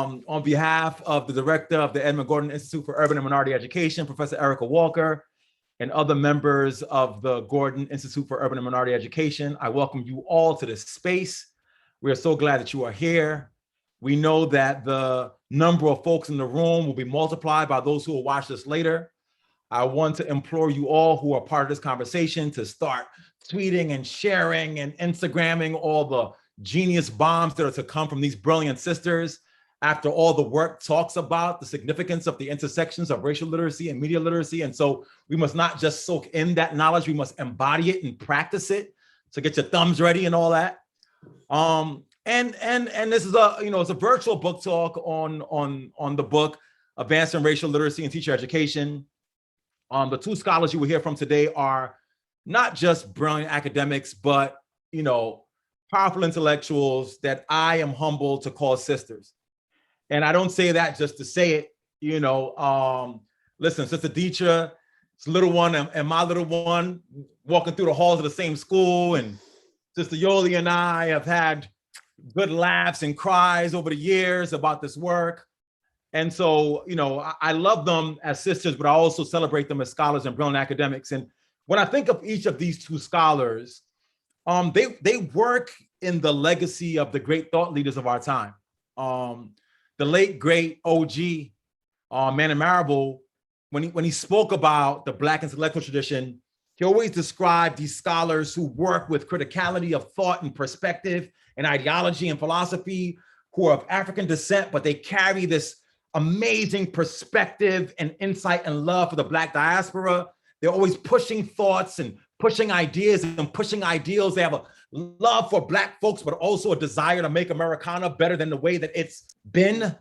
On behalf of the director of the Edmund Gordon Institute for Urban and Minority Education, Professor Erica Walker, and other members of the Gordon Institute for Urban and Minority Education, I welcome you all to this space. We are so glad that you are here. We know that the number of folks in the room will be multiplied by those who will watch this later. I want to implore you all who are part of this conversation to start tweeting and sharing and Instagramming all the genius bombs that are to come from these brilliant sisters after all the work talks about the significance of the intersections of racial literacy and media literacy. And so we must not just soak in that knowledge, we must embody it and practice it. So get your thumbs ready and all that. And this is a, it's a virtual book talk on the book, Advancing Racial Literacy and Teacher Education. The two scholars you will hear from today are not just brilliant academics, but, powerful intellectuals that I am humbled to call sisters. And I don't say that just to say it, listen, Sister Detra, this little one and my little one walking through the halls of the same school, and Sister Yoli and I have had good laughs and cries over the years about this work. And so, I love them as sisters, but I also celebrate them as scholars and brilliant academics. And when I think of each of these two scholars, they work in the legacy of the great thought leaders of our time. The late, great OG, Manning Marable, when he spoke about the Black intellectual tradition, he always described these scholars who work with criticality of thought and perspective and ideology and philosophy, who are of African descent, but they carry this amazing perspective and insight and love for the Black diaspora. They're always pushing thoughts and pushing ideas and pushing ideals. They have a love for Black folks, but also a desire to make Americana better than the way that it's been.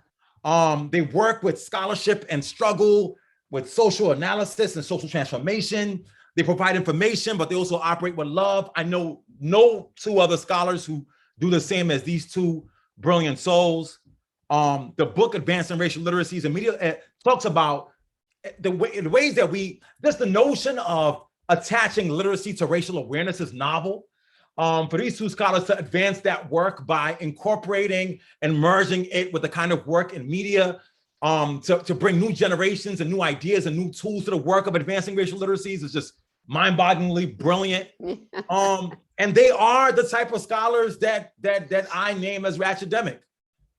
They work with scholarship and struggle with social analysis and social transformation. They provide information, but they also operate with love. I know no two other scholars who do the same as these two brilliant souls. The book Advancing Racial Literacies and Media talks about the ways that the notion of attaching literacy to racial awareness is novel. For these two scholars to advance that work by incorporating and merging it with the kind of work in media to bring new generations and new ideas and new tools to the work of advancing racial literacies is just mind-bogglingly brilliant. And they are the type of scholars that I name as ratchetdemic,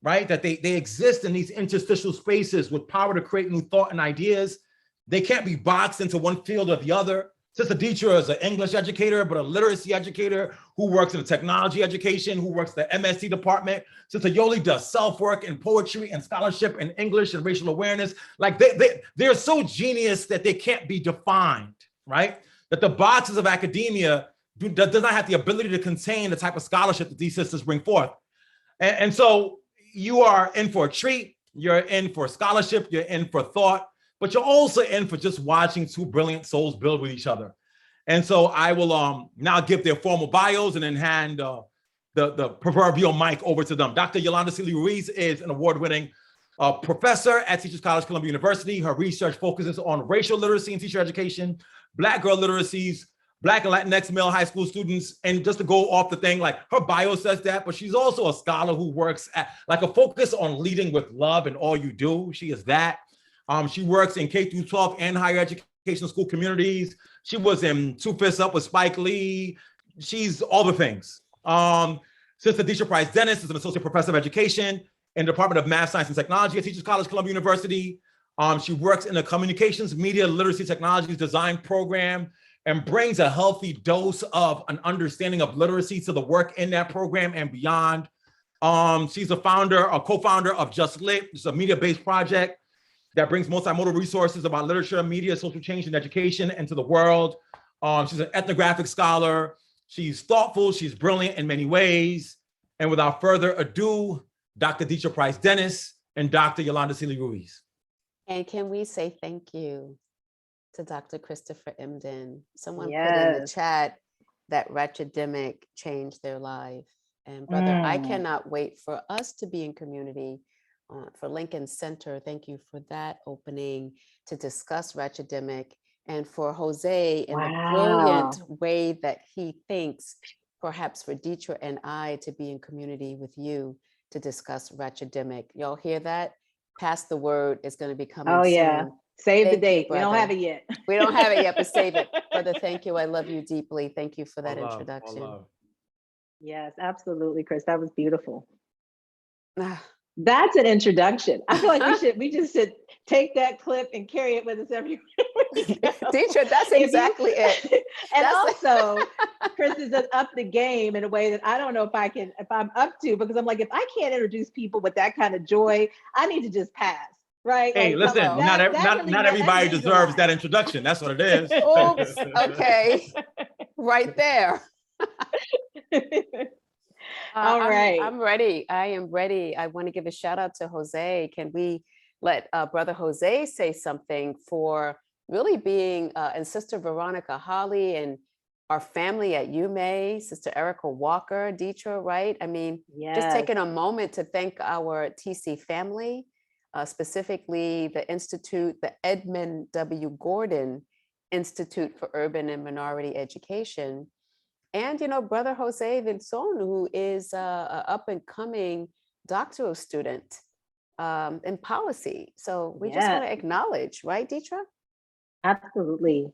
right? That they exist in these interstitial spaces with power to create new thought and ideas. They can't be boxed into one field or the other. Sister Detra is an English educator, but a literacy educator who works in technology education, who works the MSc department. Sister Yoli does self-work and poetry and scholarship and English and racial awareness. Like they're so genius that they can't be defined, right? That the boxes of academia does not have the ability to contain the type of scholarship that these sisters bring forth. And so you are in for a treat, you're in for scholarship, you're in for thought, but you're also in for just watching two brilliant souls build with each other. And so I will now give their formal bios and then hand the proverbial mic over to them. Dr. Yolanda Sealey-Ruiz is an award-winning professor at Teachers College, Columbia University. Her research focuses on racial literacy and teacher education, Black girl literacies, Black and Latinx male high school students. And just to go off the thing, like her bio says that, but she's also a scholar who works at like a focus on leading with love in all you do. She is that. She works in K through 12 and higher education school communities. She was in Two Fists Up with Spike Lee. She's all the things. Sister Detra Price-Dennis is an associate professor of education in the Department of Math, Science, and Technology at Teachers College, Columbia University. She works in the Communications, Media, Literacy, Technologies Design program and brings a healthy dose of an understanding of literacy to the work in that program and beyond. She's a co-founder of Just Lit, which is a media-based project that brings multimodal resources about literature, media, social change, and education into the world. She's an ethnographic scholar. She's thoughtful, she's brilliant in many ways. And without further ado, Dr. Detra Price-Dennis and Dr. Yolanda Sealey-Ruiz. And can we say thank you to Dr. Christopher Emden? Someone Yes. put in the chat that ratchetdemic changed their life. And brother, I cannot wait for us to be in community for Lincoln Center. Thank you for that opening to discuss ratchetdemic, and for Jose in the brilliant way that he thinks, perhaps for Detra and I to be in community with you to discuss Ratchetdemic. Y'all hear that? Pass the word. It's going to be coming Oh yeah. soon. Save the Thank you, date. We don't brother. have it yet. We don't have it yet, but save it. Brother, thank you. I love you deeply. Thank you for that All love, all introduction. love. Yes, absolutely, Chris. That was beautiful. Ah, That's an introduction. I feel like we just should take that clip and carry it with us everywhere. Detra, that's exactly it. And That's also, Chris is up the game in a way that I don't know if I'm up to, because I'm like, if I can't introduce people with that kind of joy, I need to just pass. Right? Hey, Like, listen, hello. not everybody that means a deserves lot. that introduction. That's what it is. Oops. Okay. Right there. All right. I'm ready. I am ready. I want to give a shout out to Jose. Can we let Brother Jose say something for really being, and Sister Veronica Holly and our family at UMA, Sister Erica Walker, Detra, right? I mean, just Yes. taking a moment to thank our TC family, specifically the Institute, the Edmund W. Gordon Institute for Urban and Minority Education. And, you know, Brother Jose Vinson, who is a up and coming doctoral student in policy. So we just want to acknowledge, right, Detra? Absolutely.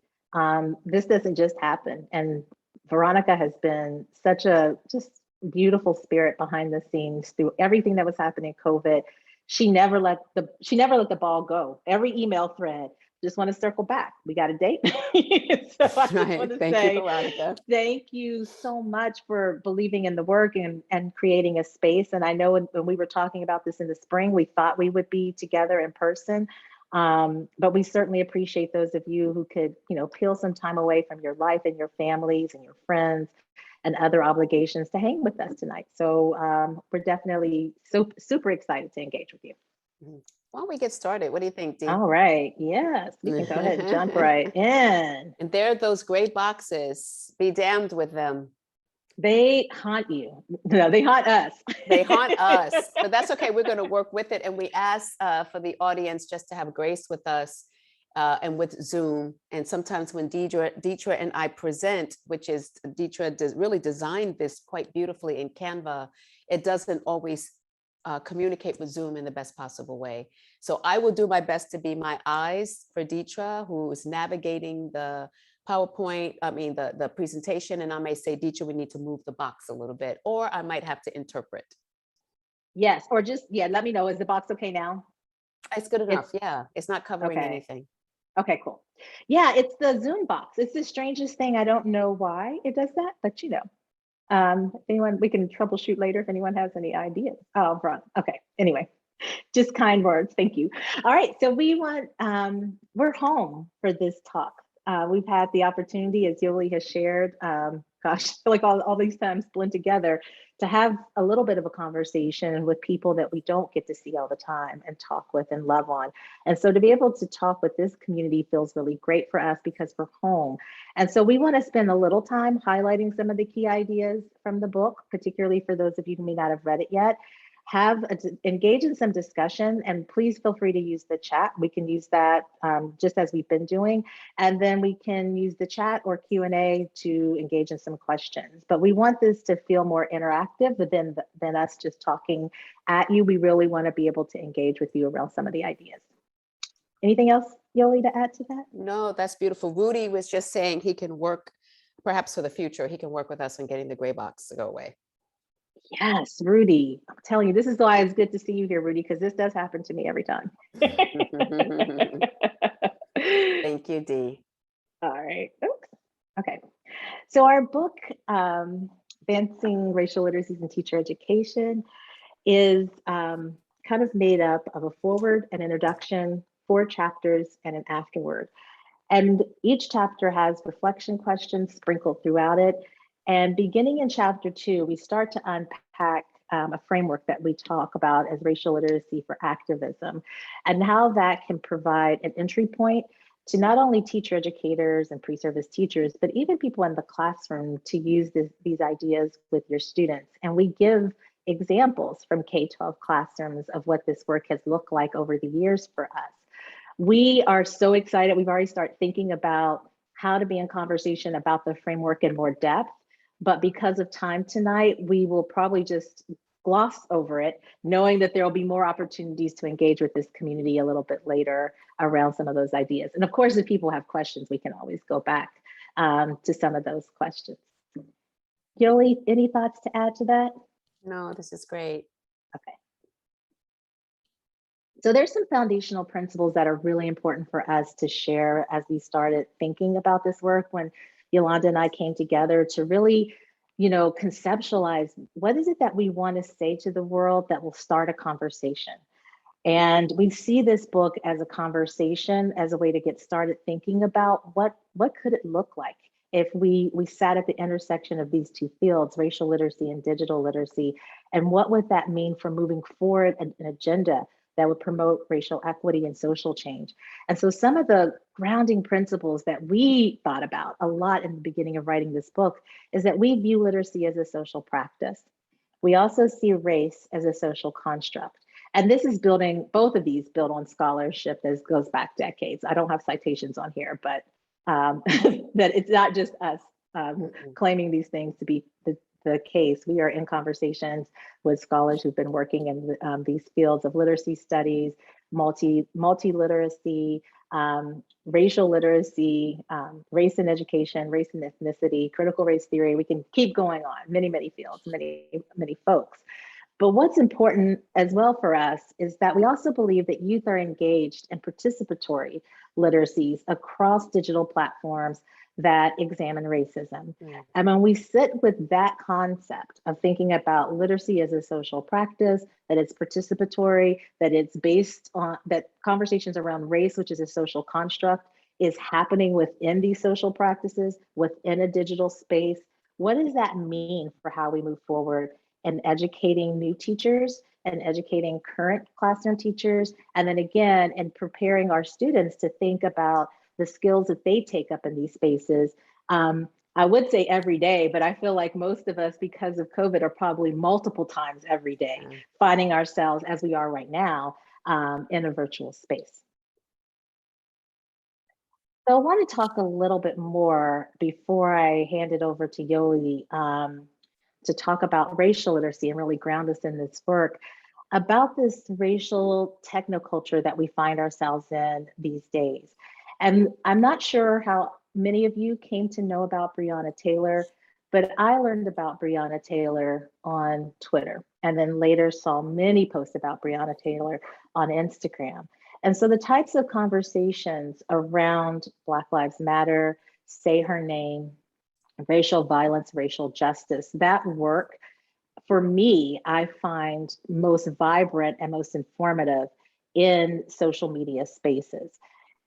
This doesn't just happen. And Veronica has been such a just beautiful spirit behind the scenes through everything that was happening COVID. She never let the ball go. Every email thread, just want to circle back. We got a date. So I just want to say, you, Veronica. Thank you so much for believing in the work and creating a space. And I know when we were talking about this in the spring, we thought we would be together in person. But we certainly appreciate those of you who could, peel some time away from your life and your families and your friends and other obligations to hang with us tonight. So we're definitely super excited to engage with you. Why don't we get started? What do you think, Dee? All right. Yes, we can go ahead and jump right in. And there are those gray boxes. Be damned with them. They haunt you. No, they haunt us. They haunt us, but that's okay. We're going to work with it. And we ask for the audience just to have grace with us and with Zoom. And sometimes when Detra and I present, which is Detra really designed this quite beautifully in Canva, it doesn't always communicate with Zoom in the best possible way. So I will do my best to be my eyes for Detra, who is navigating the PowerPoint, the presentation, and I may say, Detra, we need to move the box a little bit, or I might have to interpret. Yes, or just, let me know. Is the box okay now? It's good enough. It's not covering anything. Okay, cool. Yeah, it's the Zoom box. It's the strangest thing. I don't know why it does that, but anyone, we can troubleshoot later if anyone has any ideas. Oh, right. Okay. Anyway, just kind words. Thank you. All right. So we're home for this talk. We've had the opportunity, as Yoli has shared, I feel like all these times blend together, to have a little bit of a conversation with people that we don't get to see all the time and talk with and love on. And so to be able to talk with this community feels really great for us because we're home. And so we want to spend a little time highlighting some of the key ideas from the book, particularly for those of you who may not have read it yet. Engage in some discussion, and please feel free to use the chat. We can use that just as we've been doing, and then we can use the chat or Q&A to engage in some questions. But we want this to feel more interactive than us just talking at you. We really want to be able to engage with you around some of the ideas. Anything else, Yoli, to add to that? No, that's beautiful. Rudy was just saying he can work, perhaps for the future, he can work with us on getting the gray box to go away. Yes, Rudy. I'm telling you, this is why it's good to see you here, Rudy, because this does happen to me every time. Thank you, Dee. All right. Oops. Okay. So our book, Advancing Racial Literacies in Teacher Education, is kind of made up of a foreword, an introduction, 4 chapters, and an afterword. And each chapter has reflection questions sprinkled throughout it. And beginning in chapter 2, we start to unpack a framework that we talk about as racial literacy for activism, and how that can provide an entry point to not only teacher educators and pre-service teachers, but even people in the classroom to use these ideas with your students. And we give examples from K-12 classrooms of what this work has looked like over the years for us. We are so excited. We've already started thinking about how to be in conversation about the framework in more depth. But because of time tonight, we will probably just gloss over it, knowing that there will be more opportunities to engage with this community a little bit later around some of those ideas. And of course, if people have questions, we can always go back to some of those questions. Yoli, any thoughts to add to that? No, this is great. Okay. So there's some foundational principles that are really important for us to share as we started thinking about this work when Yolanda and I came together to really, conceptualize what is it that we want to say to the world that will start a conversation. And we see this book as a conversation, as a way to get started thinking about what could it look like if we sat at the intersection of these two fields, racial literacy and digital literacy, and what would that mean for moving forward an agenda that would promote racial equity and social change. And so some of the grounding principles that we thought about a lot in the beginning of writing this book is that we view literacy as a social practice. We also see race as a social construct. And this is both of these build on scholarship that goes back decades. I don't have citations on here, but that it's not just us claiming these things to be the case. We are in conversations with scholars who've been working in these fields of literacy studies, multi-literacy, racial literacy, race and education, race and ethnicity, critical race theory. We can keep going on, many, many fields, many, many folks. But what's important as well for us is that we also believe that youth are engaged in participatory literacies across digital platforms that examine racism. And when we sit with that concept of thinking about literacy as a social practice, that it's participatory, that it's based on, that conversations around race, which is a social construct, is happening within these social practices, within a digital space, what does that mean for how we move forward in educating new teachers and educating current classroom teachers, and then again, in preparing our students to think about the skills that they take up in these spaces. I would say every day, but I feel like most of us, because of COVID, are probably multiple times every day, finding ourselves, as we are right now, in a virtual space. So I want to talk a little bit more before I hand it over to Yoli to talk about racial literacy and really ground us in this work, about this racial technoculture that we find ourselves in these days. And I'm not sure how many of you came to know about Breonna Taylor, but I learned about Breonna Taylor on Twitter, and then later saw many posts about Breonna Taylor on Instagram. And so the types of conversations around Black Lives Matter, Say Her Name, racial violence, racial justice, that work, for me, I find most vibrant and most informative in social media spaces.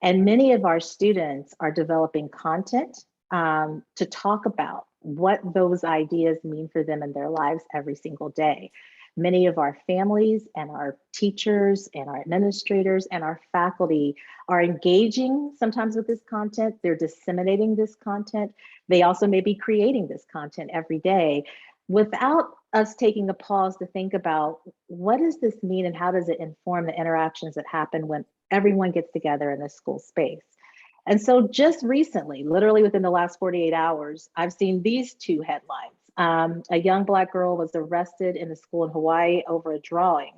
And many of our students are developing content to talk about what those ideas mean for them in their lives every single day. Many of our families and our teachers and our administrators and our faculty are engaging sometimes with this content. They're disseminating this content. They also may be creating this content every day without us taking a pause to think about what does this mean and how does it inform the interactions that happen when everyone gets together in a school space. And so just recently, literally within the last 48 hours, I've seen these two headlines. A young Black girl was arrested in a school in Hawaii over a drawing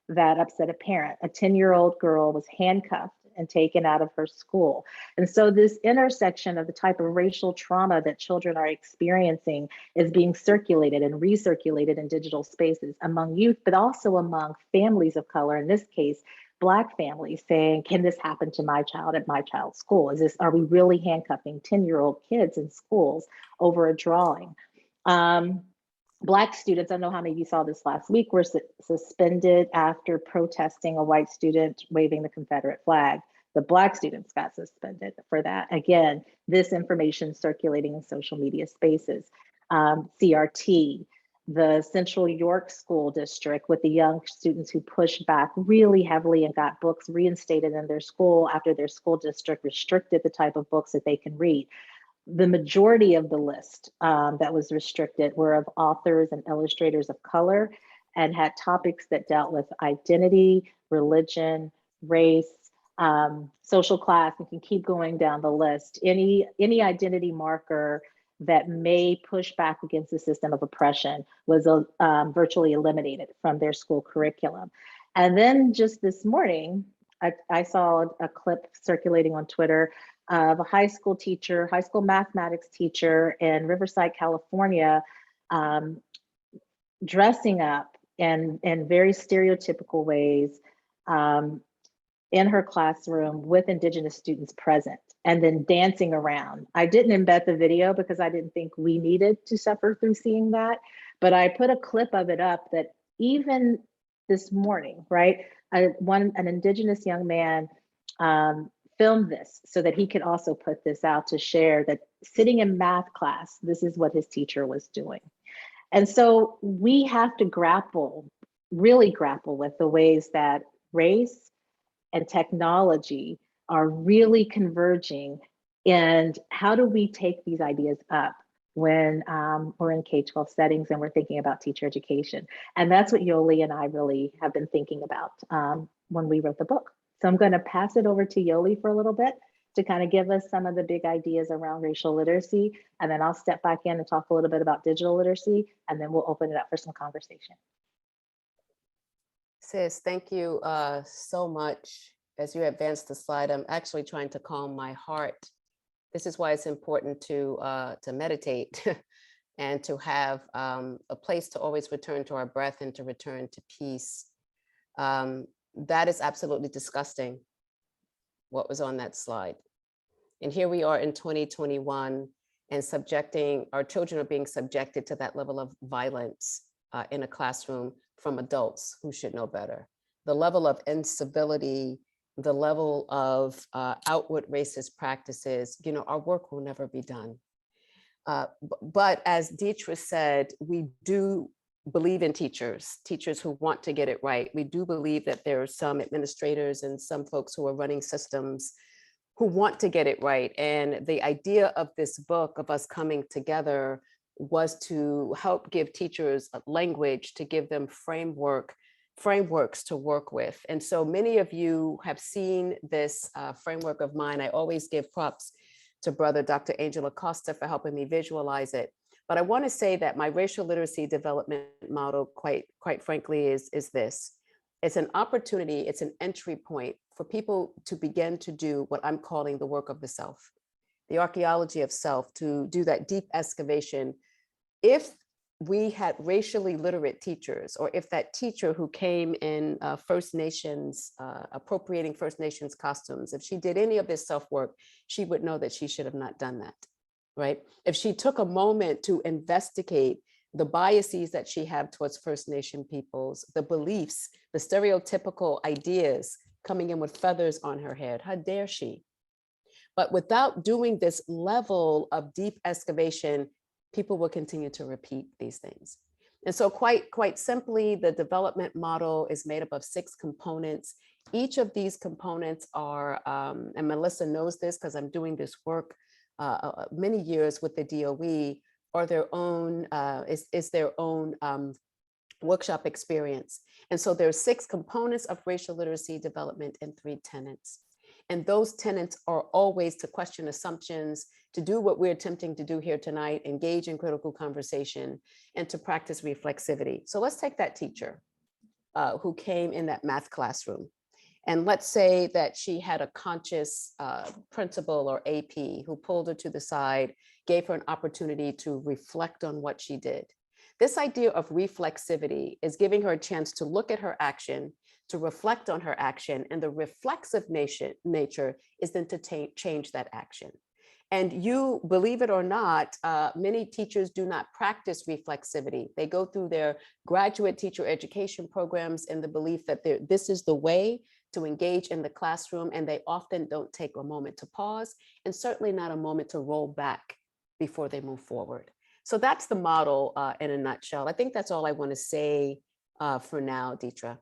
that upset a parent. A 10-year-old girl was handcuffed and taken out of her school. And so this intersection of the type of racial trauma that children are experiencing is being circulated and recirculated in digital spaces among youth, but also among families of color, in this case, Black families, saying, can this happen to my child at my child's school? Are we really handcuffing 10-year-old kids in schools over a drawing? Black students, I don't know how many of you saw this last week, were suspended after protesting a white student waving the Confederate flag. The Black students got suspended for that. Again, this information circulating in social media spaces. CRT, the Central York School District, with the young students who pushed back really heavily and got books reinstated in their school after their school district restricted the type of books that they can read. The majority of the list that was restricted were of authors and illustrators of color and had topics that dealt with identity, religion, race, social class. We can keep going down the list. Any identity marker that may push back against the system of oppression was virtually eliminated from their school curriculum. And then just this morning, I saw a clip circulating on Twitter of a high school teacher, high school mathematics teacher in Riverside, California, dressing up in very stereotypical ways in her classroom with Indigenous students present, and then dancing around. I didn't embed the video because I didn't think we needed to suffer through seeing that, but I put a clip of it up that even this morning, right? An Indigenous young man filmed this so that he could also put this out to share that sitting in math class, this is what his teacher was doing. And so we have to really grapple with the ways that race and technology are really converging, and how do we take these ideas up when we're in K-12 settings and we're thinking about teacher education. And that's what Yoli and I really have been thinking about when we wrote the book. So I'm going to pass it over to Yoli for a little bit to kind of give us some of the big ideas around racial literacy, and then I'll step back in and talk a little bit about digital literacy, and then we'll open it up for some conversation. Sis, thank you so much. As you advance the slide, I'm actually trying to calm my heart. This is why it's important to meditate and to have a place to always return to our breath and to return to peace. That is absolutely disgusting, what was on that slide. And here we are in 2021, and our children are being subjected to that level of violence in a classroom from adults who should know better. The level of incivility, the level of outward racist practices, our work will never be done. But as Detra said, we do believe in teachers who want to get it right. We do believe that there are some administrators and some folks who are running systems who want to get it right. And the idea of this book, of us coming together, was to help give teachers a language, to give them frameworks to work with. And so many of you have seen this framework of mine. I always give props to Brother Dr. Angel Acosta for helping me visualize it. But I want to say that my racial literacy development model, quite frankly, is this. It's an opportunity, it's an entry point for people to begin to do what I'm calling the work of the self, the archaeology of self, to do that deep excavation. If we had racially literate teachers, or if that teacher who came in First Nations, appropriating First Nations costumes, if she did any of this self-work, she would know that she should have not done that, right? If she took a moment to investigate the biases that she had towards First Nation peoples, the beliefs, the stereotypical ideas coming in with feathers on her head, how dare she? But without doing this level of deep excavation, people will continue to repeat these things. And so quite simply, the development model is made up of 6 components. Each of these components are, and Melissa knows this because I'm doing this work many years with the DOE, or their own, is their own workshop experience. And so there are 6 components of racial literacy development and 3 tenets. And those tenets are always to question assumptions, to do what we're attempting to do here tonight, engage in critical conversation, and to practice reflexivity. So let's take that teacher who came in that math classroom. And let's say that she had a conscious principal or AP who pulled her to the side, gave her an opportunity to reflect on what she did. This idea of reflexivity is giving her a chance to look at her action, to reflect on her action, and the reflexive nature is then to change that action. And you, believe it or not, many teachers do not practice reflexivity. They go through their graduate teacher education programs in the belief that this is the way to engage in the classroom, and they often don't take a moment to pause, and certainly not a moment to roll back before they move forward. So that's the model in a nutshell. I think that's all I want to say for now, Detra.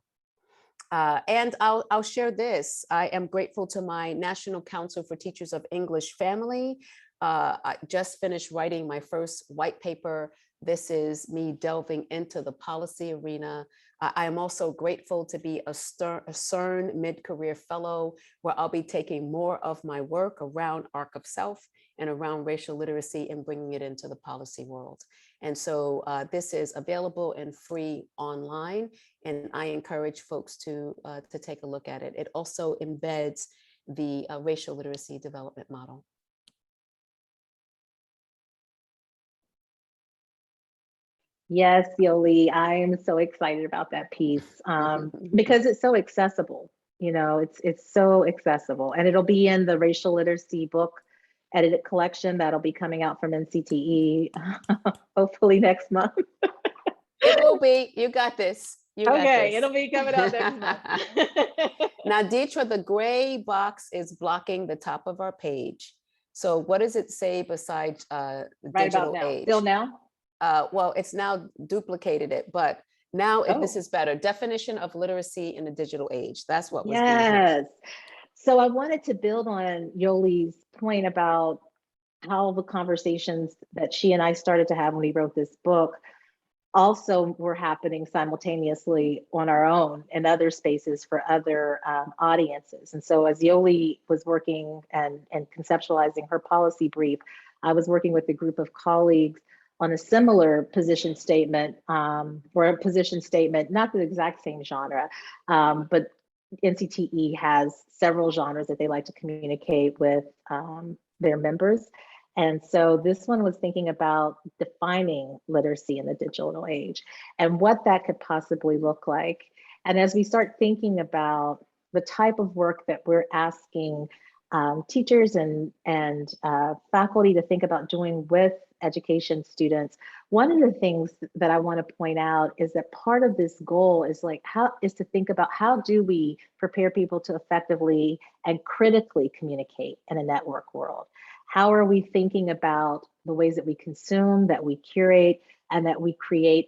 And I'll share this. I am grateful to my National Council for Teachers of English Family. I just finished writing my first white paper. This is me delving into the policy arena. I am also grateful to be a CERN mid-career fellow, where I'll be taking more of my work around arc of self and around racial literacy and bringing it into the policy world. And so this is available and free online, and I encourage folks to take a look at it. It also embeds the racial literacy development model. Yes, Yoli, I am so excited about that piece because it's so accessible. You know, it's so accessible, and it'll be in the racial literacy book edited collection that'll be coming out from NCTE hopefully next month. It will be. You got this. You got Okay, this. it'll be coming out next month. Now, Detra, the gray box is blocking the top of our page. So what does it say besides Right digital about now. age? Still now? Well, it's now duplicated it, but now this is better. Definition of literacy in the digital age. That's what was being hit. Yes. So I wanted to build on Yoli's point about how the conversations that she and I started to have when we wrote this book also were happening simultaneously on our own in other spaces for other audiences. And so as Yoli was working and conceptualizing her policy brief, I was working with a group of colleagues on a similar position statement, or a position statement, not the exact same genre, but NCTE has several genres that they like to communicate with their members. And so this one was thinking about defining literacy in the digital age and what that could possibly look like. And as we start thinking about the type of work that we're asking teachers and faculty to think about doing with education students, one of the things that I want to point out is that part of this goal is to think about how do we prepare people to effectively and critically communicate in a network world? How are we thinking about the ways that we consume, that we curate, and that we create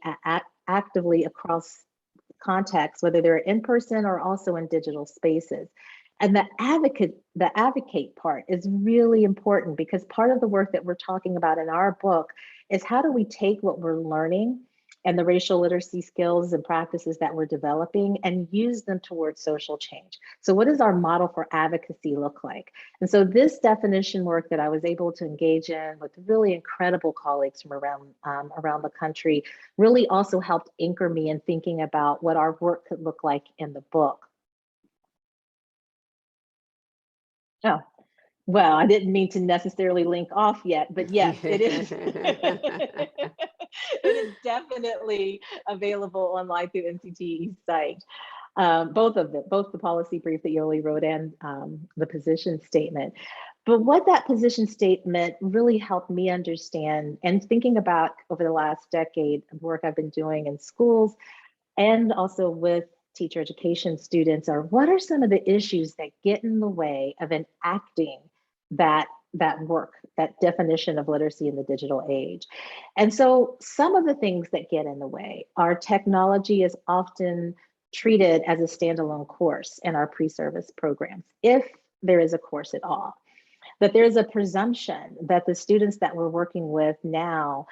actively across contexts, whether they're in person or also in digital spaces? And the advocate part is really important, because part of the work that we're talking about in our book is how do we take what we're learning and the racial literacy skills and practices that we're developing and use them towards social change. So what does our model for advocacy look like? And so this definition work that I was able to engage in with really incredible colleagues from around the country really also helped anchor me in thinking about what our work could look like in the book. Oh, well, I didn't mean to necessarily link off yet, but yes, it is. It is definitely available online through NCTE's site. Both the policy brief that Yoli wrote and the position statement. But what that position statement really helped me understand, and thinking about over the last decade of work I've been doing in schools and also with teacher education students, are what are some of the issues that get in the way of enacting that work, that definition of literacy in the digital age. And so some of the things that get in the way are technology is often treated as a standalone course in our pre-service programs, if there is a course at all. But there's a presumption that the students that we're working with now,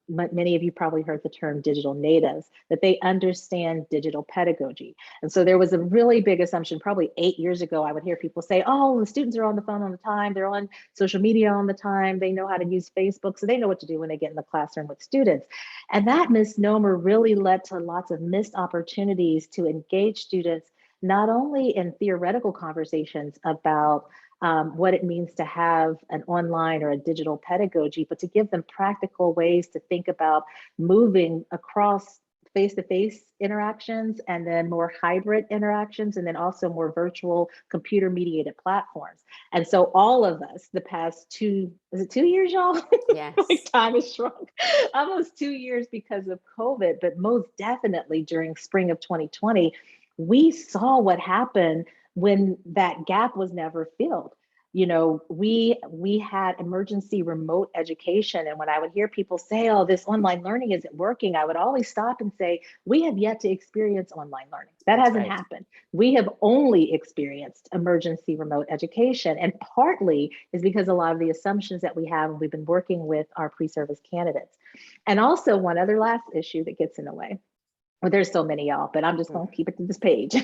many of you probably heard the term digital natives, that they understand digital pedagogy. And so there was a really big assumption probably 8 years ago. I would hear people say, oh, the students are on the phone all the time, they're on social media all the time, they know how to use Facebook, so they know what to do when they get in the classroom with students. And that misnomer really led to lots of missed opportunities to engage students, not only in theoretical conversations about what it means to have an online or a digital pedagogy, but to give them practical ways to think about moving across face-to-face interactions and then more hybrid interactions, and then also more virtual computer-mediated platforms. And so all of us, the past is it 2 years, y'all? Yes. Like time has shrunk. Almost 2 years because of COVID, but most definitely during spring of 2020, we saw what happened when that gap was never filled. You know, we had emergency remote education. And when I would hear people say, oh, this online learning isn't working, I would always stop and say, we have yet to experience online learning. That hasn't happened. We have only experienced emergency remote education. And partly is because a lot of the assumptions that we have, we've been working with our pre-service candidates. And also one other last issue that gets in the way well, there's so many, y'all, but I'm just going to keep it to this page,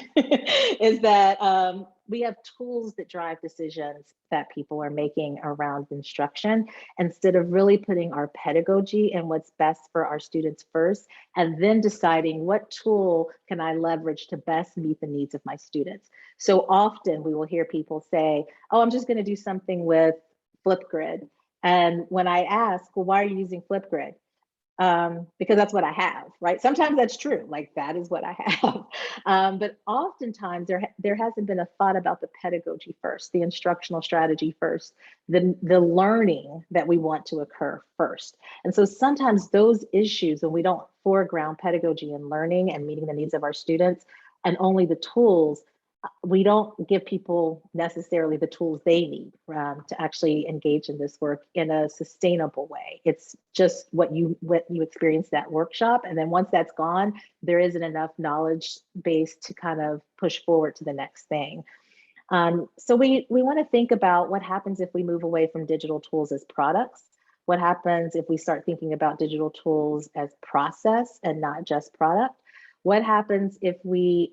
is that we have tools that drive decisions that people are making around instruction, instead of really putting our pedagogy and what's best for our students first, and then deciding what tool can I leverage to best meet the needs of my students. So often we will hear people say, oh, I'm just going to do something with Flipgrid. And when I ask, well, why are you using Flipgrid? Because that's what I have, right? Sometimes that's true, like that is what I have. But oftentimes there hasn't been a thought about the pedagogy first, the instructional strategy first, the learning that we want to occur first. And so sometimes those issues, when we don't foreground pedagogy and learning and meeting the needs of our students and only the tools, we don't give people necessarily the tools they need to actually engage in this work in a sustainable way. It's just what you experience that workshop. And then once that's gone, there isn't enough knowledge base to kind of push forward to the next thing. So we want to think about what happens if we move away from digital tools as products. What happens if we start thinking about digital tools as process and not just product? What happens if we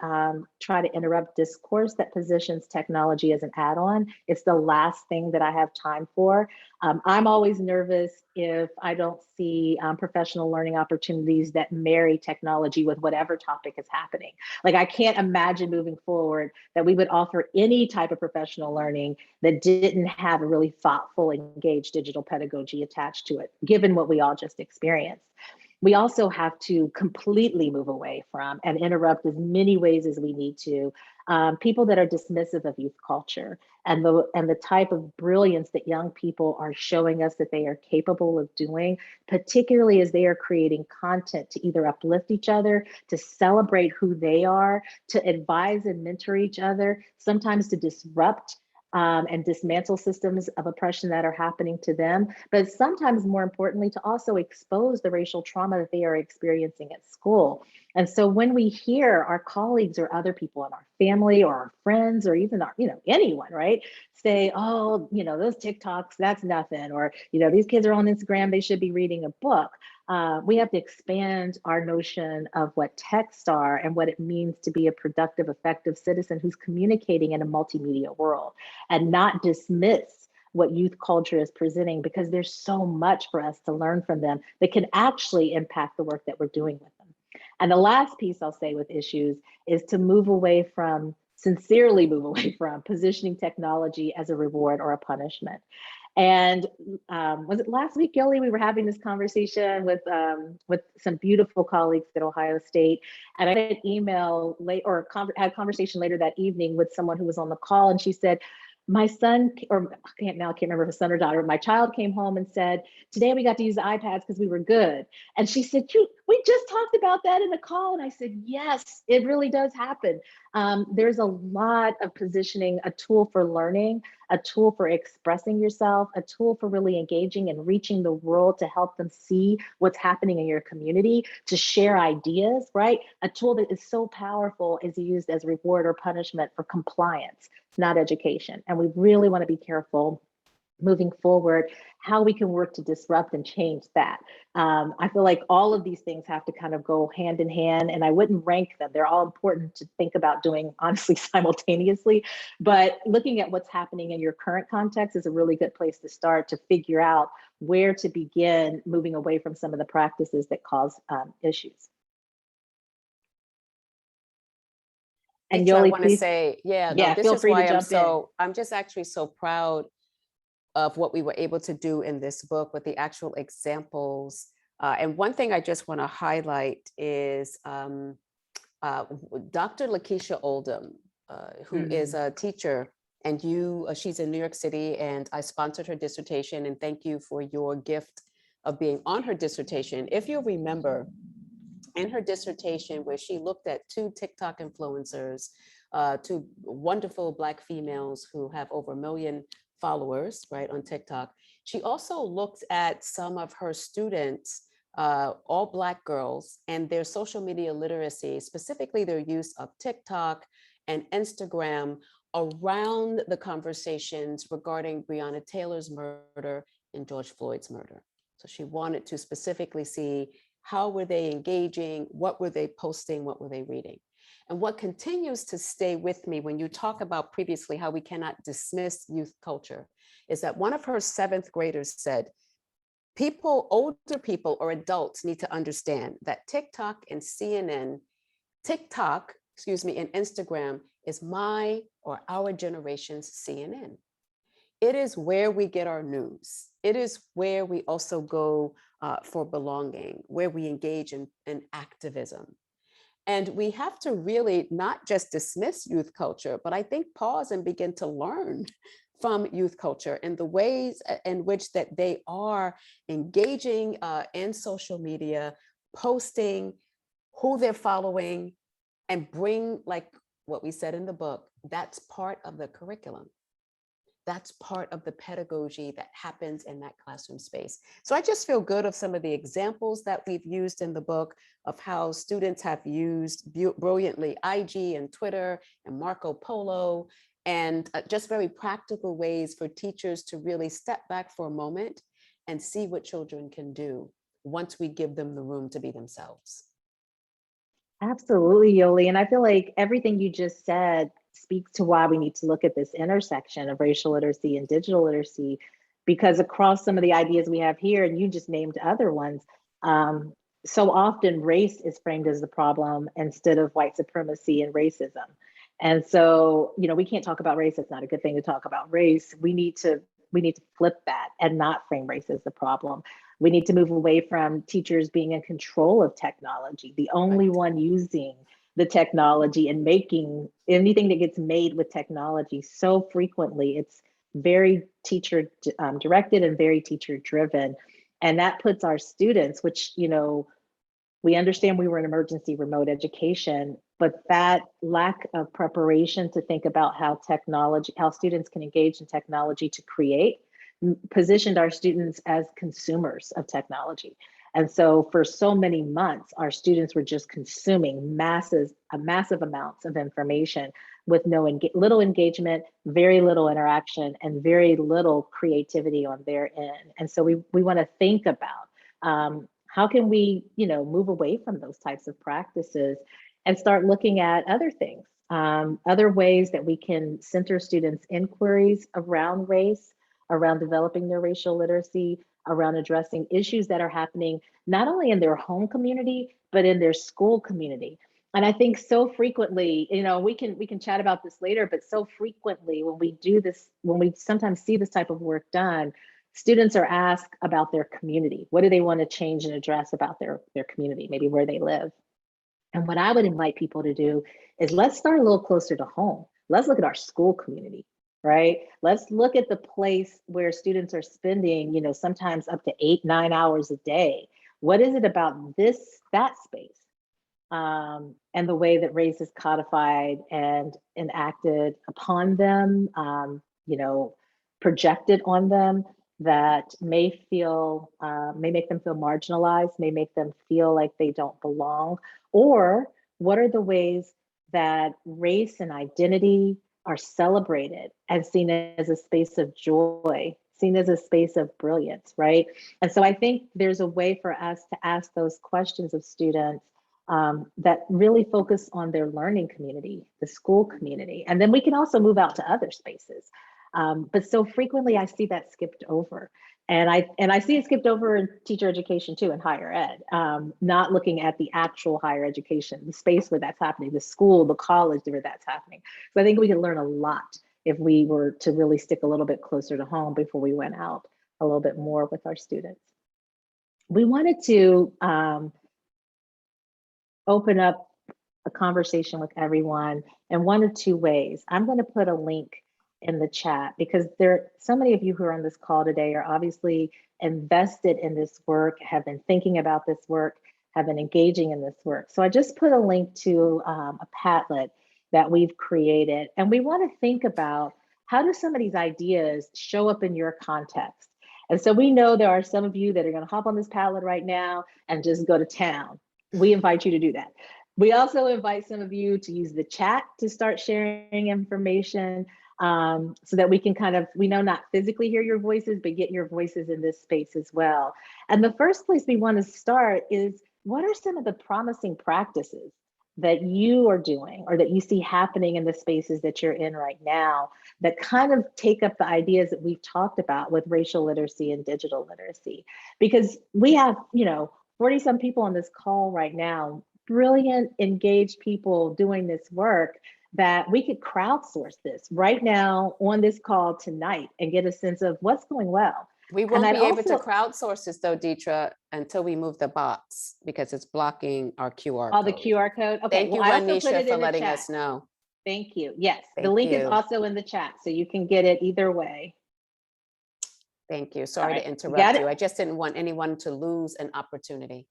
try to interrupt discourse that positions technology as an add-on? It's the last thing that I have time for. I'm always nervous if I don't see professional learning opportunities that marry technology with whatever topic is happening. Like, I can't imagine moving forward that we would offer any type of professional learning that didn't have a really thoughtful, engaged digital pedagogy attached to it, given what we all just experienced. We also have to completely move away from and interrupt as many ways as we need to people that are dismissive of youth culture and the type of brilliance that young people are showing us that they are capable of doing, particularly as they are creating content to either uplift each other, to celebrate who they are, to advise and mentor each other, sometimes to disrupt and dismantle systems of oppression that are happening to them, but sometimes more importantly, to also expose the racial trauma that they are experiencing at school. And so when we hear our colleagues or other people in our family or our friends or even our, anyone, right, say, oh, those TikToks, that's nothing, or, these kids are on Instagram, they should be reading a book. We have to expand our notion of what texts are and what it means to be a productive, effective citizen who's communicating in a multimedia world, and not dismiss what youth culture is presenting, because there's so much for us to learn from them that can actually impact the work that we're doing with them. And the last piece I'll say with issues is to sincerely move away from positioning technology as a reward or a punishment. And was it last week, Yoli, we were having this conversation with some beautiful colleagues at Ohio State, and I had an email had a conversation later that evening with someone who was on the call, and she said, my son, or I can't remember if it's son or daughter, my child came home and said, today we got to use the iPads because we were good. And she said, we just talked about that in the call. And I said, yes, it really does happen. There's a lot of positioning, a tool for learning, a tool for expressing yourself, a tool for really engaging and reaching the world to help them see what's happening in your community, to share ideas, right? A tool that is so powerful is used as reward or punishment for compliance, not education. And we really want to be careful moving forward how we can work to disrupt and change that. I feel like all of these things have to kind of go hand in hand, and I wouldn't rank them. They're all important to think about doing, honestly, simultaneously. But looking at what's happening in your current context is a really good place to start to figure out where to begin moving away from some of the practices that cause issues. And Detra, Yoli, I want to say, this feel is free to why jump in. I'm just actually so proud of what we were able to do in this book with the actual examples. And one thing I just want to highlight is Dr. Lakeisha Oldham, who is a teacher, and she's in New York City, and I sponsored her dissertation, and thank you for your gift of being on her dissertation. If you remember, in her dissertation, where she looked at 2 TikTok influencers, 2 wonderful Black females who have over 1 million followers, right, on TikTok. She also looked at some of her students, all Black girls, and their social media literacy, specifically their use of TikTok and Instagram around the conversations regarding Breonna Taylor's murder and George Floyd's murder. So she wanted to specifically see How were they engaging? What were they posting? What were they reading? And what continues to stay with me when you talk about previously how we cannot dismiss youth culture is that one of her 7th graders said, people, older people or adults need to understand that TikTok, and Instagram is my or our generation's CNN. It is where we get our news. It is where we also go for belonging, where we engage in activism. And we have to really not just dismiss youth culture, but I think pause and begin to learn from youth culture and the ways in which that they are engaging in social media, posting, who they're following, and bring, like what we said in the book, that's part of the curriculum. That's part of the pedagogy that happens in that classroom space. So I just feel good of some of the examples that we've used in the book of how students have used brilliantly IG and Twitter and Marco Polo, and just very practical ways for teachers to really step back for a moment and see what children can do once we give them the room to be themselves. Absolutely, Yoli. And I feel like everything you just said speaks to why we need to look at this intersection of racial literacy and digital literacy, because across some of the ideas we have here, and you just named other ones, so often race is framed as the problem instead of white supremacy and racism. And so, we can't talk about race. It's not a good thing to talk about race. We need to flip that and not frame race as the problem. We need to move away from teachers being in control of technology, the only one using the technology and making anything that gets made with technology so frequently. It's very teacher directed and very teacher driven. And that puts our students, which, we understand we were in emergency remote education, but that lack of preparation to think about how students can engage in technology to create, positioned our students as consumers of technology. And so for so many months, our students were just consuming massive amounts of information with little engagement, very little interaction, and very little creativity on their end. And so we want to think about how can we, move away from those types of practices and start looking at other things, other ways that we can center students' inquiries around race, around developing their racial literacy, around addressing issues that are happening not only in their home community, but in their school community. And I think so frequently, we can chat about this later, but so frequently when we do this, when we sometimes see this type of work done, students are asked about their community. What do they want to change and address about their community, maybe where they live? And what I would invite people to do is let's start a little closer to home. Let's look at our school community. Right? Let's look at the place where students are spending, sometimes up to 8-9 hours a day. What is it about that space and the way that race is codified and enacted upon them, projected on them, that may make them feel marginalized, may make them feel like they don't belong? Or what are the ways that race and identity are celebrated and seen as a space of joy, seen as a space of brilliance, right? And so I think there's a way for us to ask those questions of students that really focus on their learning community, the school community. And then we can also move out to other spaces. But so frequently I see that skipped over. And I see it skipped over in teacher education too, in higher ed, not looking at the actual higher education, the space where that's happening, the school, the college where that's happening. So I think we can learn a lot if we were to really stick a little bit closer to home before we went out a little bit more with our students. We wanted to open up a conversation with everyone in one of two ways. I'm going to put a link in the chat because so many of you who are on this call today are obviously invested in this work, have been thinking about this work, have been engaging in this work. So I just put a link to a Padlet that we've created. And we want to think about how do some of these ideas show up in your context? And so we know there are some of you that are going to hop on this Padlet right now and just go to town. We invite you to do that. We also invite some of you to use the chat to start sharing information so that we can we know not physically hear your voices, but get your voices in this space as well. And the first place we want to start is what are some of the promising practices that you are doing or that you see happening in the spaces that you're in right now that kind of take up the ideas that we've talked about with racial literacy and digital literacy? Because we have, 40 some people on this call right now, brilliant, engaged people doing this work, that we could crowdsource this right now on this call tonight and get a sense of what's going well. We And won't I'd be able to also- crowdsource this though, Detra, until we move the box because it's blocking our QR Oh, the code. QR code. Okay. Thank you, well, I also put Ranisha, it for in the letting chat. us know. Thank you. Yes, the Thank link is you. also in the chat, so you can get it either way. Thank you. Sorry right, to got interrupt it? you. I just didn't want anyone to lose an opportunity.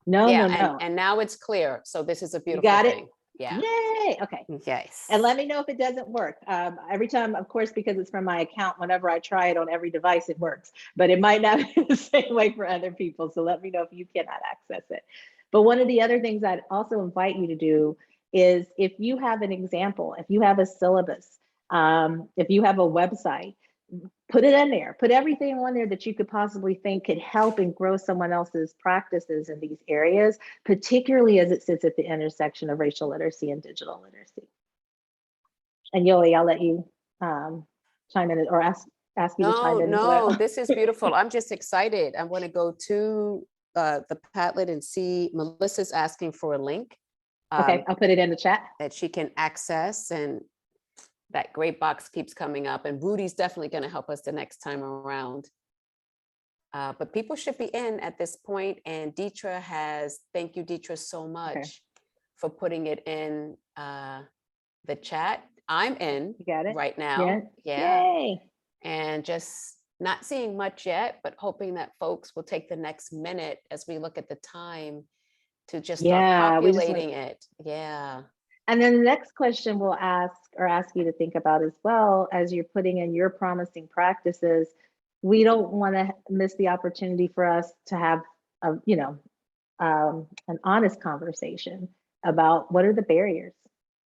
No, Yeah, no. and now it's clear. So this is a You beautiful got it? thing. Yeah. Yay. Okay. Yes. And let me know if it doesn't work. Every time, of course, because it's from my account, whenever I try it on every device, it works. But it might not be the same way for other people. So let me know if you cannot access it. But one of the other things I'd also invite you to do is, if you have an example, if you have a syllabus, if you have a website, put it in there. Put everything on there that you could possibly think could help and grow someone else's practices in these areas, particularly as it sits at the intersection of racial literacy and digital literacy. And Yoli, I'll let you chime in or ask you to chime in as well. No, this is beautiful. I'm just excited. I want to go to the Padlet and see Melissa's asking for a link. Okay, I'll put it in the chat. That she can access, and that gray box keeps coming up, and Rudy's definitely going to help us the next time around. But people should be in at this point, and Detra thank you, Detra, so much for putting it in the chat. I'm in You got it right now. Yeah. Yay. And just not seeing much yet, but hoping that folks will take the next minute as we look at the time to just start populating it. Yeah. And then the next question we'll ask you to think about as well, as you're putting in your promising practices, we don't want to miss the opportunity for us to have an honest conversation about what are the barriers,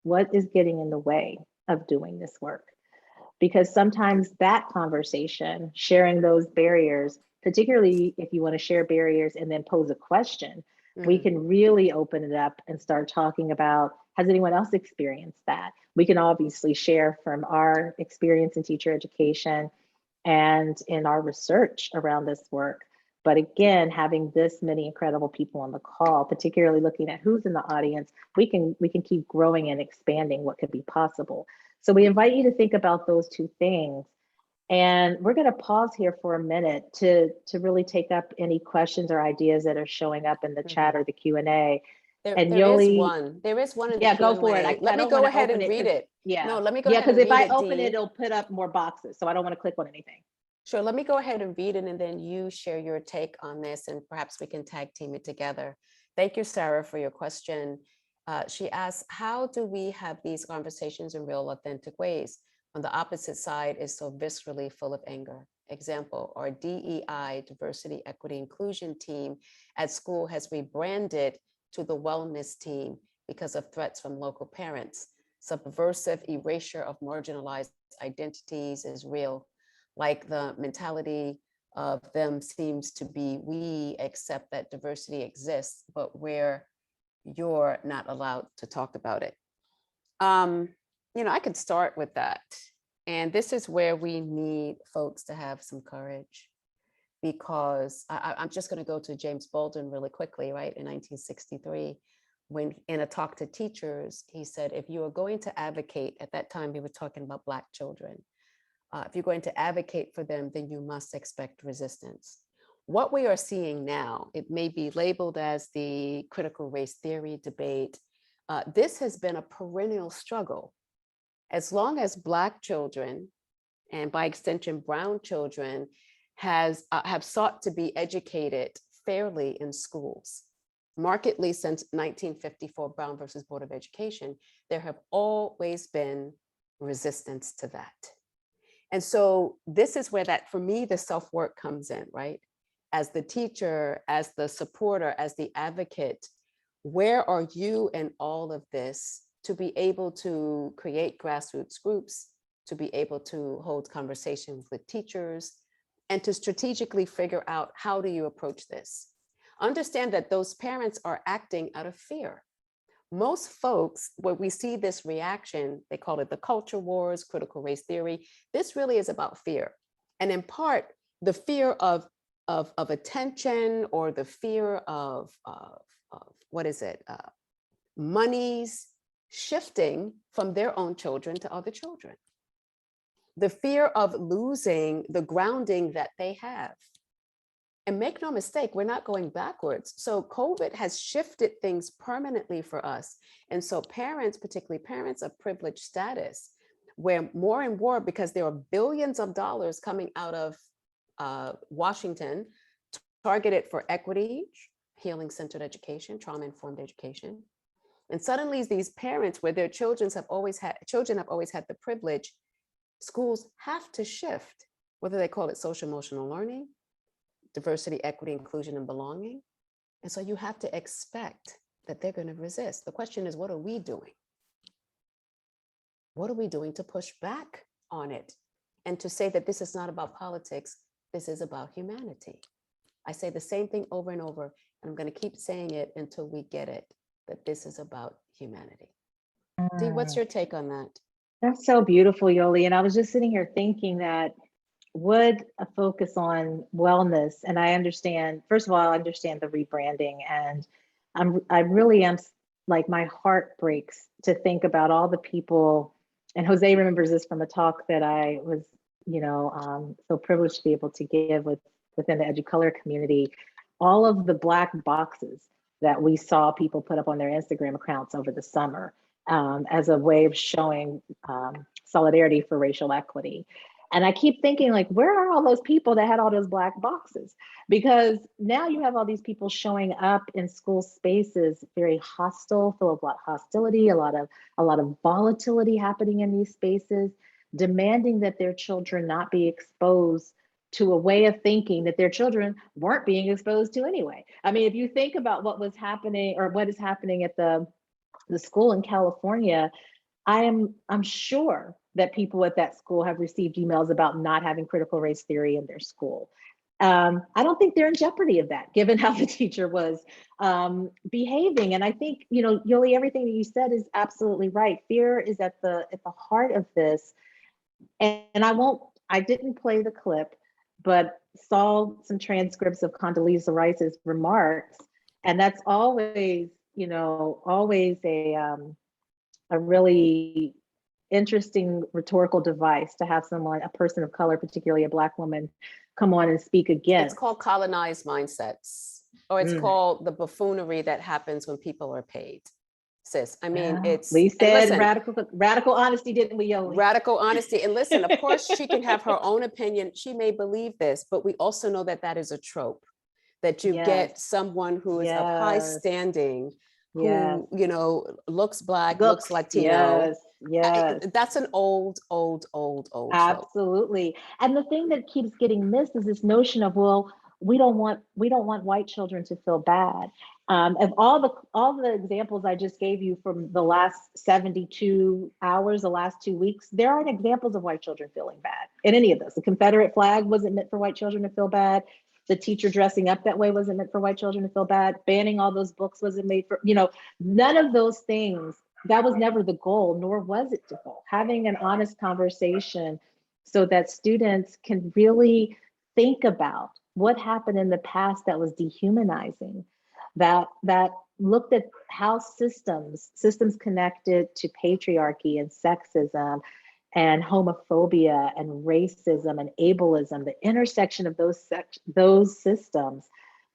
what is getting in the way of doing this work. Because sometimes that conversation, sharing those barriers, particularly if you want to share barriers and then pose a question, we can really open it up and start talking about, has anyone else experienced that? We can obviously share from our experience in teacher education and in our research around this work. But again, having this many incredible people on the call, particularly looking at who's in the audience, we can keep growing and expanding what could be possible. So we invite you to think about those two things. And we're going to pause here for a minute to really take up any questions or ideas that are showing up in the chat or the Q&A. And there Yoli, is one. There is one in the Q&A. go for it. Let me go ahead and read it. Yeah. No, let me go ahead and read it. Yeah, because if I open Dean. it, it'll put up more boxes. So I don't want to click on anything. Sure, let me go ahead and read it, and then you share your take on this, and perhaps we can tag team it together. Thank you, Sarah, for your question. She asks, how do we have these conversations in real, authentic ways when the opposite side is so viscerally full of anger? Example, our DEI, diversity, equity, inclusion team at school has rebranded to the wellness team because of threats from local parents. Subversive erasure of marginalized identities is real. Like the mentality of them seems to be, we accept that diversity exists, but where you're not allowed to talk about it. I could start with that. And this is where we need folks to have some courage, because I'm just going to go to James Baldwin really quickly, right? In 1963, when in a talk to teachers, he said, if you are going to advocate, at that time, we were talking about Black children. If you're going to advocate for them, then you must expect resistance. What we are seeing now, it may be labeled as the critical race theory debate. This has been a perennial struggle. As long as Black children, and by extension, brown children, have sought to be educated fairly in schools. Markedly since 1954, Brown versus Board of Education, there have always been resistance to that. And so this is where that, for me, the self-work comes in, right? As the teacher, as the supporter, as the advocate, where are you in all of this to be able to create grassroots groups, to be able to hold conversations with teachers, and to strategically figure out, how do you approach this? understand that those parents are acting out of fear. Most folks, when we see this reaction, they call it the culture wars, critical race theory. This really is about fear. And in part, the fear of attention, or the fear of what is it? Monies shifting from their own children to other children. The fear of losing the grounding that they have. And make no mistake, we're not going backwards. So COVID has shifted things permanently for us. And so parents, particularly parents of privileged status, where more and more, because there are billions of dollars coming out of Washington, targeted for equity, healing-centered education, trauma-informed education. And suddenly these parents, where their children have always had the privilege, schools have to shift, whether they call it social emotional learning, diversity, equity, inclusion, and belonging. And so you have to expect that they're going to resist. The question is, what are we doing? What are we doing to push back on it? And to say that this is not about politics, this is about humanity. I say the same thing over and over, and I'm going to keep saying it until we get it, that this is about humanity. Dee, what's your take on that? That's so beautiful, Yoli. And I was just sitting here thinking that would a focus on wellness, and I understand, first of all, I understand the rebranding, and I really am, like, my heart breaks to think about all the people, and Jose remembers this from a talk that I was, so privileged to be able to give within the EduColor community, all of the Black boxes that we saw people put up on their Instagram accounts over the summer as a way of showing solidarity for racial equity. And I keep thinking, like, where are all those people that had all those Black boxes? Because now you have all these people showing up in school spaces, very hostile, full of a lot of hostility, a lot of volatility happening in these spaces, demanding that their children not be exposed to a way of thinking that their children weren't being exposed to anyway. I mean, if you think about what was happening, or what is happening at the school in California, I'm sure that people at that school have received emails about not having critical race theory in their school. I don't think they're in jeopardy of that, given how the teacher was behaving. And I think, Yoli, everything that you said is absolutely right. Fear is at the heart of this. And I didn't play the clip, but saw some transcripts of Condoleezza Rice's remarks. And that's always, always a really interesting rhetorical device to have someone, a person of color, particularly a Black woman, come on and speak against. It's called colonized mindsets, or it's called the buffoonery that happens when people are paid. Sis, I mean, it's. We said radical honesty, didn't we, Yoli? Radical honesty. And listen, of course, she can have her own opinion. She may believe this, but we also know that that is a trope, that you get someone who is of high standing, who, looks Black, looks Latino. Yes. That's an old Absolutely. trope. And the thing that keeps getting missed is this notion of, well, we don't want white children to feel bad. Of all the examples I just gave you from the last 72 hours, the last 2 weeks, there aren't examples of white children feeling bad in any of those. The Confederate flag wasn't meant for white children to feel bad. The teacher dressing up that way wasn't meant for white children to feel bad. Banning all those books wasn't made for, none of those things. That was never the goal, nor was it the goal. Having an honest conversation so that students can really think about what happened in the past that was dehumanizing, that looked at how systems connected to patriarchy and sexism and homophobia and racism and ableism, the intersection of those systems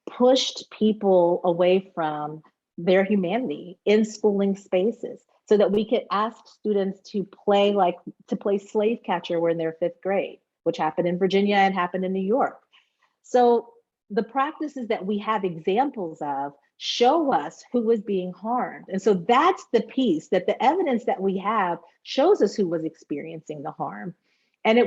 pushed people away from their humanity in schooling spaces, so that we could ask students to play slave catcher when they're 5th grade, which happened in Virginia and happened in New York. So the practices that we have examples of show us who was being harmed. And so that's the piece, that the evidence that we have shows us who was experiencing the harm. And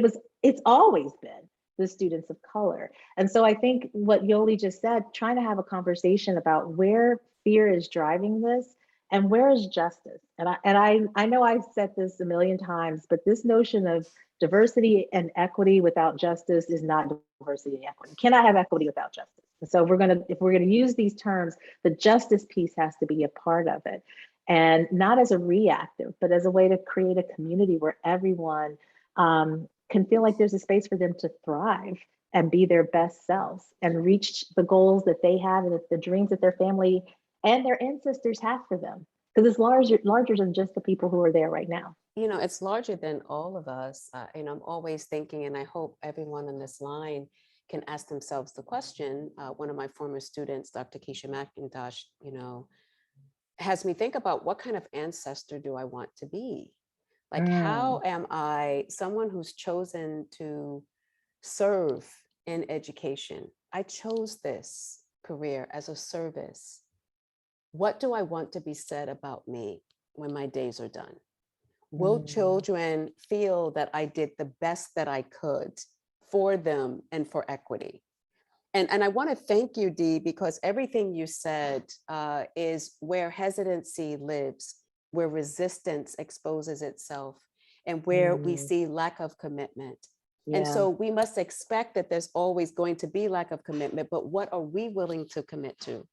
it's always been the students of color. And so I think what Yoli just said, trying to have a conversation about where fear is driving this and where is justice. And I know I've said this a million times, but this notion of diversity and equity without justice is not diversity and equity. You cannot have equity without justice. So if we're gonna use these terms, the justice piece has to be a part of it. And not as a reactive, but as a way to create a community where everyone can feel like there's a space for them to thrive and be their best selves and reach the goals that they have and the dreams that their family and their ancestors have for them. Because it's larger than just the people who are there right now. You know, it's larger than all of us. I'm always thinking, and I hope everyone on this line can ask themselves the question. One of my former students, Dr. Keisha McIntosh, has me think about what kind of ancestor do I want to be? Like, how am I someone who's chosen to serve in education? I chose this career as a service. What do I want to be said about me when my days are done? Will children feel that I did the best that I could for them and for equity? And I want to thank you, Dee, because everything you said is where hesitancy lives, where resistance exposes itself, and where we see lack of commitment. And so we must expect that there's always going to be lack of commitment, but what are we willing to commit to?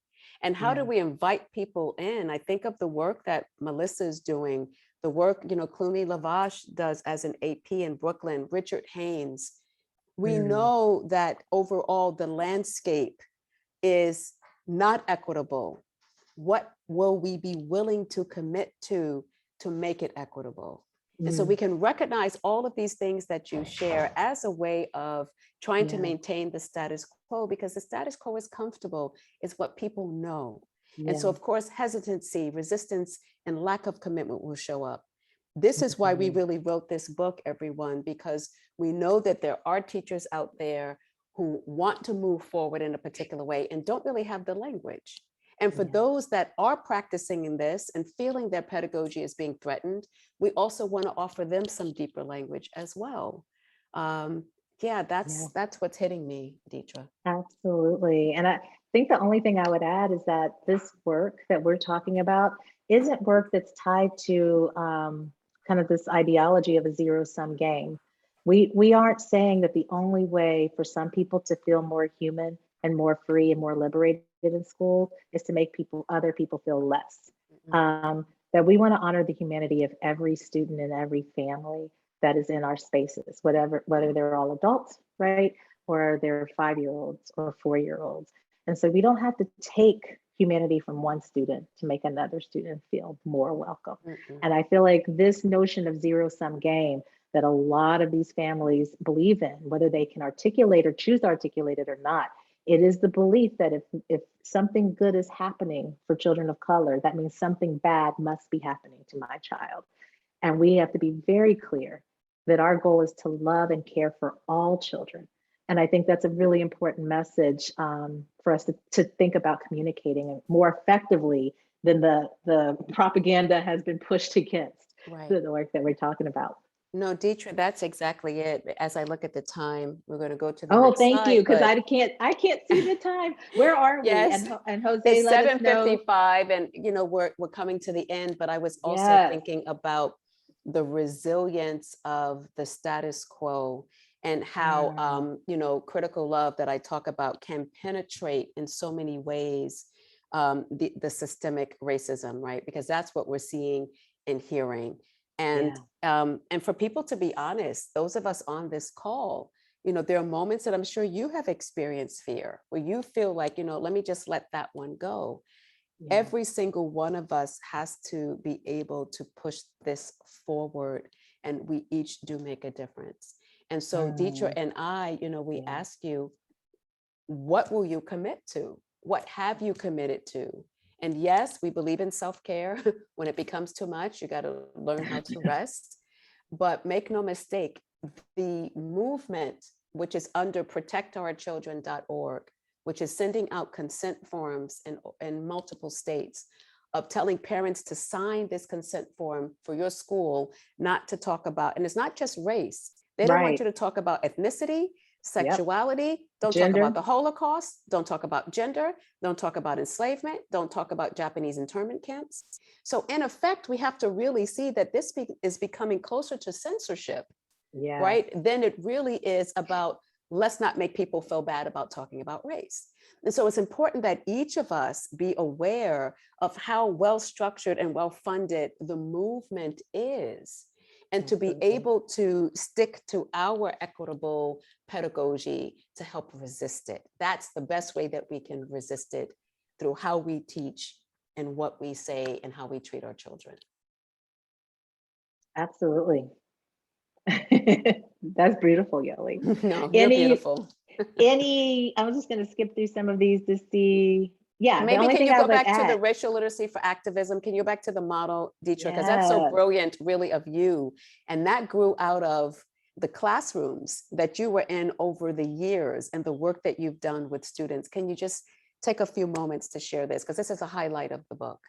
And how do we invite people in? I think of the work that Melissa is doing, the work, Clooney Lavash does as an AP in Brooklyn, Richard Haynes. We know that overall the landscape is not equitable. What will we be willing to commit to make it equitable? And so we can recognize all of these things that you share as a way of trying to maintain the status quo, because the status quo is comfortable, is what people know. And so, of course, hesitancy, resistance, and lack of commitment will show up. This is why we really wrote this book, everyone, because we know that there are teachers out there who want to move forward in a particular way and don't really have the language. And for those that are practicing in this and feeling their pedagogy is being threatened, we also want to offer them some deeper language as well. That's what's hitting me, Detra. Absolutely. And I think the only thing I would add is that this work that we're talking about isn't work that's tied to kind of this ideology of a zero-sum game. We aren't saying that the only way for some people to feel more human and more free and more liberated in school is to make other people feel less. That we want to honor the humanity of every student and every family that is in our spaces, whether they're all adults, right? Or they're 5-year-olds or 4-year-olds. And so we don't have to take humanity from one student to make another student feel more welcome. And I feel like this notion of zero-sum game that a lot of these families believe in, whether they can articulate or choose to articulate it or not, it is the belief that if something good is happening for children of color, that means something bad must be happening to my child. And we have to be very clear that our goal is to love and care for all children. And I think that's a really important message for us to think about communicating more effectively than the propaganda has been pushed against the work that we're talking about. No, Detra, that's exactly it. As I look at the time, we're going to go to the next slide. Thank you, because I can't see the time. Where are we? Yes. And Jose, it's let us know. 7:55, and we're coming to the end. But I was also thinking about the resilience of the status quo and how critical love that I talk about can penetrate in so many ways the systemic racism, right? Because that's what we're seeing and hearing. And for people to be honest, those of us on this call, there are moments that I'm sure you have experienced fear where you feel like, let me just let that one go. Every single one of us has to be able to push this forward, and we each do make a difference. And so Detra and I, we ask you, what will you commit to? What have you committed to? And yes, we believe in self-care. When it becomes too much, you got to learn how to rest. But make no mistake, the movement, which is under protectourchildren.org, which is sending out consent forms in multiple states of telling parents to sign this consent form for your school, not to talk about, and it's not just race. They don't want you to talk about ethnicity, sexuality, don't talk about the Holocaust, don't talk about gender, don't talk about enslavement, don't talk about Japanese internment camps. So in effect, we have to really see that this is becoming closer to censorship, right? Then it really is about let's not make people feel bad about talking about race. And so it's important that each of us be aware of how well structured and well funded the movement is, and to be Absolutely. able to stick to our equitable pedagogy to help resist it. That's the best way that we can resist it, through how we teach and what we say and how we treat our children. Absolutely. That's beautiful, Yoli. No, you're beautiful. I was just going to skip through some of these to see. Yeah, the Maybe only can thing you I go would like back to the add. racial literacy for activism? Can you go back to the model, Detra? Because that's so Yeah, brilliant, really, of you. And that grew out of the classrooms that you were in over the years and the work that you've done with students. Can you just take a few moments to share this? Because this is a highlight of the book.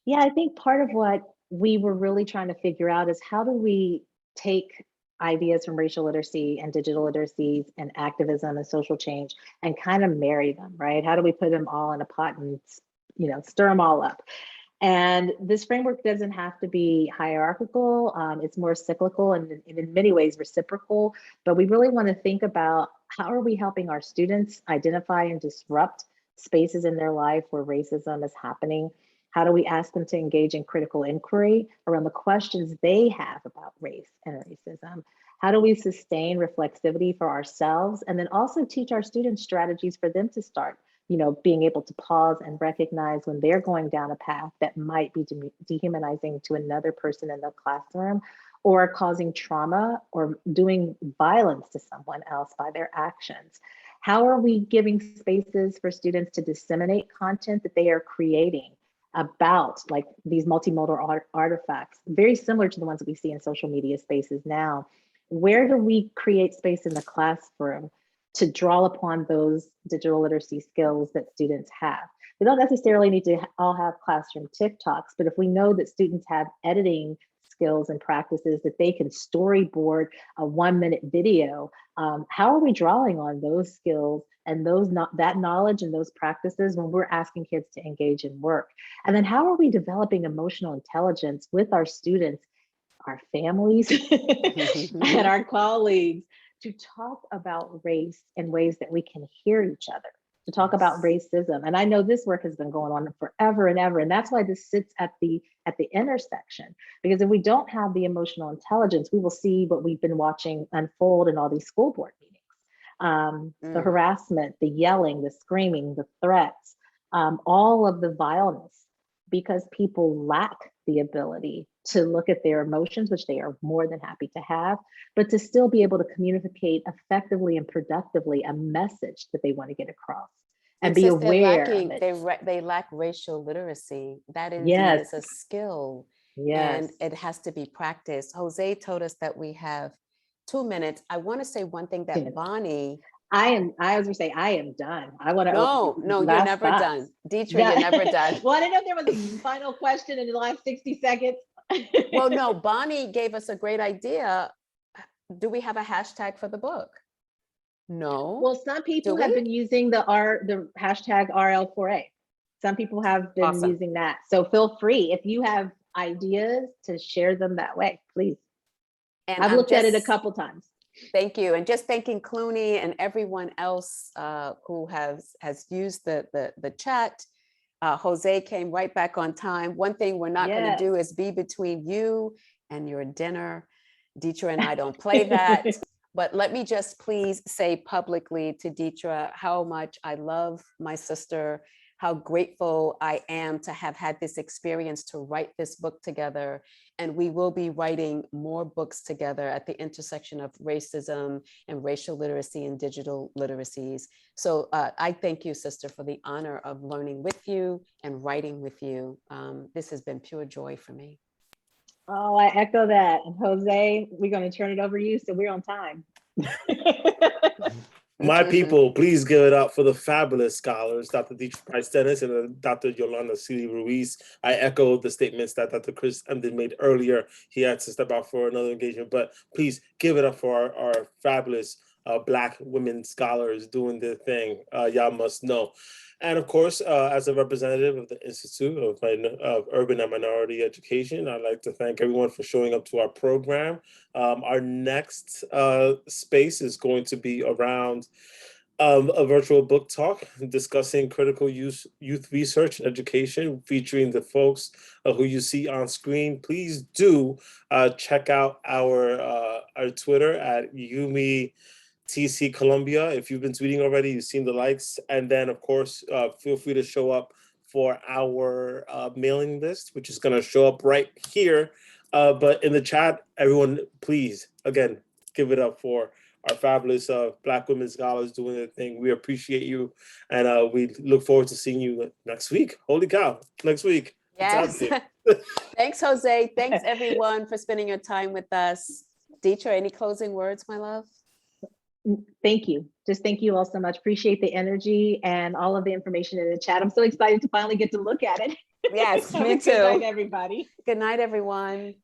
yeah, I think part of what we were really trying to figure out is how do we take ideas from racial literacy and digital literacies and activism and social change and kind of marry them, right? How do we put them all in a pot and, stir them all up? And this framework doesn't have to be hierarchical. It's more cyclical and in many ways reciprocal, but we really want to think about how are we helping our students identify and disrupt spaces in their life where racism is happening? How do we ask them to engage in critical inquiry around the questions they have about race and racism? How do we sustain reflexivity for ourselves and then also teach our students strategies for them to start, being able to pause and recognize when they're going down a path that might be dehumanizing to another person in the classroom or causing trauma or doing violence to someone else by their actions? How are we giving spaces for students to disseminate content that they are creating about like these multimodal artifacts, very similar to the ones that we see in social media spaces now? Where do we create space in the classroom to draw upon those digital literacy skills that students have? We don't necessarily need to all have classroom TikToks, but if we know that students have editing skills and practices that they can storyboard a 1-minute video, how are we drawing on those skills and that knowledge and those practices when we're asking kids to engage in work? And then how are we developing emotional intelligence with our students, our families, and our colleagues to talk about race in ways that we can hear each other, to talk about racism? And I know this work has been going on forever and ever. And that's why this sits at the intersection, because if we don't have the emotional intelligence, we will see what we've been watching unfold in all these school board meetings. The harassment, the yelling, the screaming, the threats, all of the violence, because people lack the ability to look at their emotions, which they are more than happy to have, but to still be able to communicate effectively and productively a message that they want to get across and be aware of it. They lack racial literacy. That indeed Yes. is a skill. Yes. And it has to be practiced. Jose told us that we have 2 minutes. I want to say one thing that Bonnie. I was gonna say I am done. I want to. No, you're never done. Detra, you're never done. Well, I didn't know if there was a final question in the last 60 seconds. Well, no, Bonnie gave us a great idea. Do we have a hashtag for the book? No. Well, some people have been using the hashtag RL4A. Some people have been using that. So feel free, if you have ideas, to share them that way, please. And I've looked at it a couple times. Thank you. And just thanking Clooney and everyone else who has used the chat. Jose came right back on time. One thing we're not going to do is be between you and your dinner. Detra and I don't play that. But let me just please say publicly to Detra how much I love my sister, how grateful I am to have had this experience to write this book together. And we will be writing more books together at the intersection of racism and racial literacy and digital literacies. So I thank you, sister, for the honor of learning with you and writing with you. This has been pure joy for me. Oh, I echo that. And Jose, we're going to turn it over to you, so we're on time. My people, please give it up for the fabulous scholars, Dr. Detra Price-Dennis and Dr. Yolanda Sealey-Ruiz. I echo the statements that Dr. Chris Emden made earlier. He had to step out for another engagement, but please give it up for our fabulous Black women scholars doing their thing. Y'all must know. And of course, as a representative of the Institute of Urban and Minority Education, I'd like to thank everyone for showing up to our program. Our next space is going to be around a virtual book talk discussing critical youth research and education, featuring the folks who you see on screen. Please do check out our Twitter at Yumi TC Columbia. If you've been tweeting already, you've seen the likes. And then, of course, feel free to show up for our mailing list, which is going to show up right here. But in the chat, everyone, please, again, give it up for our fabulous Black women scholars doing their thing. We appreciate you. And we look forward to seeing you next week. Holy cow, next week. Yes. Thanks, Jose. Thanks, everyone, for spending your time with us. Detra, any closing words, my love? Thank you. Just thank you all so much. Appreciate the energy and all of the information in the chat. I'm so excited to finally get to look at it. Yes, Have me a good night, too. everybody. Good night, everyone.